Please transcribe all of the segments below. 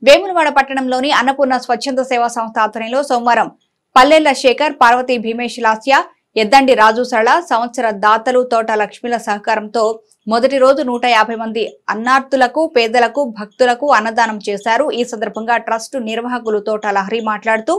వేములవాడ పట్టణంలోని అన్నపూర్ణ స్వచ్ఛంద సేవా సంస్థ ఆధ్వర్యంలో సోమవారం పల్లెల శేఖర్, పార్వతి భీమేష్ లాస్య, ఎద్దండి రాజు సరళ, సంవత్సర దాతలు తోట లక్ష్మిల సహకారంతో మొదటి రోజు 150 మంది అన్నార్థులకు, పేదలకు, భక్తులకు అన్నదానం చేశారు. ఈ సందర్భంగా ట్రస్ట్ నిర్వాహకులు తోట లహరి మాట్లాడుతూ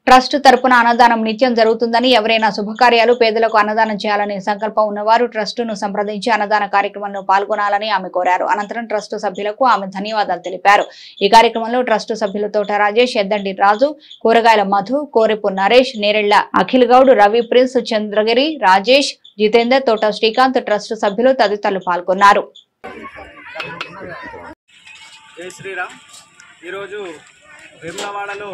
ట్రస్ట్ తరపున అన్నదానం నిత్యం జరుగుతుందని, ఎవరైనా శుభకార్యాలు, పేదలకు అన్నదానం చేయాలనే సంకల్పం ఉన్నవారు ట్రస్టును సంప్రదించి అన్నదాన కార్యక్రమంలో పాల్గొనాలని ఆమె కోరారు. అనంతరం ట్రస్ట్ సభ్యులకు ఆమె ధన్యవాదాలు తెలిపారు. ఈ కార్యక్రమంలో ట్రస్ట్ సభ్యులు తోట రాజేష్, ఎద్దండి రాజు, కూరగాయల మధు, కోరెపు నరేష్, నేరెళ్ల అఖిల్ గౌడ్, రవి ప్రిన్స్, చంద్రగిరి రాజేష్, జితేందర్, తోట శ్రీకాంత్, ట్రస్ట్ సభ్యులు తదితరులు పాల్గొన్నారు. జై శ్రీరామ్. ఈరోజు వేములవాడలో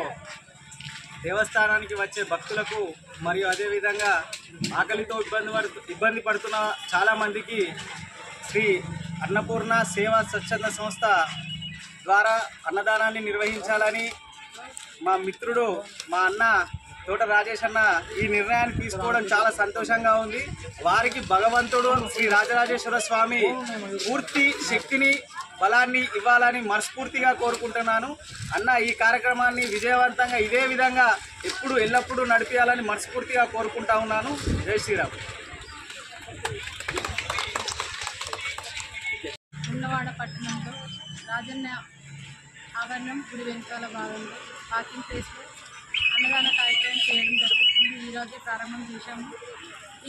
దేవస్థానానికి వచ్చే భక్తులకు మరియు అదేవిధంగా ఆకలితో ఇబ్బంది పడుతున్న చాలామందికి శ్రీ అన్నపూర్ణ సేవా స్వచ్ఛంద సంస్థ ద్వారా అన్నదానాన్ని నిర్వహించాలని మా మిత్రుడు, మా అన్న తోట రాజేష్ అన్న ఈ నిర్ణయాన్ని తీసుకోవడం చాలా సంతోషంగా ఉంది. వారికి భగవంతుడు శ్రీ రాజరాజేశ్వర స్వామి పూర్తి శక్తిని, బలాన్ని ఇవ్వాలని మనస్ఫూర్తిగా కోరుకుంటున్నాను. అన్న ఈ కార్యక్రమాన్ని విజయవంతంగా ఇదే విధంగా ఎల్లప్పుడూ నడిపించాలని మనస్ఫూర్తిగా కోరుకుంటా ఉన్నాను. జై శ్రీరామ్. వేములవాడ పట్టణంలో రాజన్న ఆవరణం గుడి వెనుకాల భాగంలో పార్కింగ్ ప్లేస్లో అన్నదాన కార్యక్రమం చేయడం జరుగుతుంది. ఈరోజే ప్రారంభం చేశాము.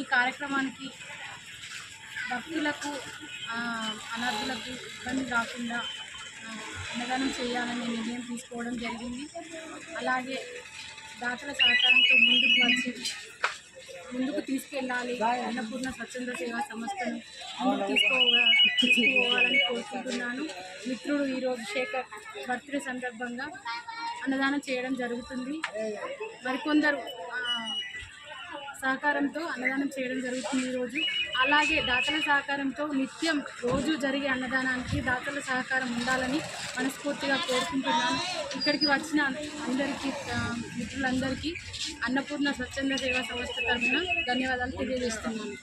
ఈ కార్యక్రమానికి భక్తులకు, అనాథులకు ఇబ్బంది రాకుండా అన్నదానం చేయాలనే నిర్ణయం తీసుకోవడం జరిగింది. అలాగే దాతల సహకారంతో ముందుకు తీసుకెళ్ళాలి, అన్నపూర్ణ స్వచ్ఛంద సేవా సంస్థను ముందుకు తీసుకుపోవాలని కోరుకుంటున్నాను. మిత్రుడు ఈరోజు శేఖర్ బర్త్డే సందర్భంగా అన్నదానం చేయడం జరుగుతుంది. మరికొందరు సహకారంతో అన్నదానం చేయడం జరుగుతుంది ఈరోజు. అలాగే దాతల సహకారంతో నిత్యం రోజు జరిగే అన్నదానానికి దాతల సహకారం ఉండాలని మనస్ఫూర్తిగా కోరుకుంటున్నాను. ఇక్కడికి వచ్చిన అందరికీ, మిత్రులందరికీ అన్నపూర్ణ స్వచ్ఛంద సేవా సంస్థ తరఫున ధన్యవాదాలు తెలియజేస్తున్నాను.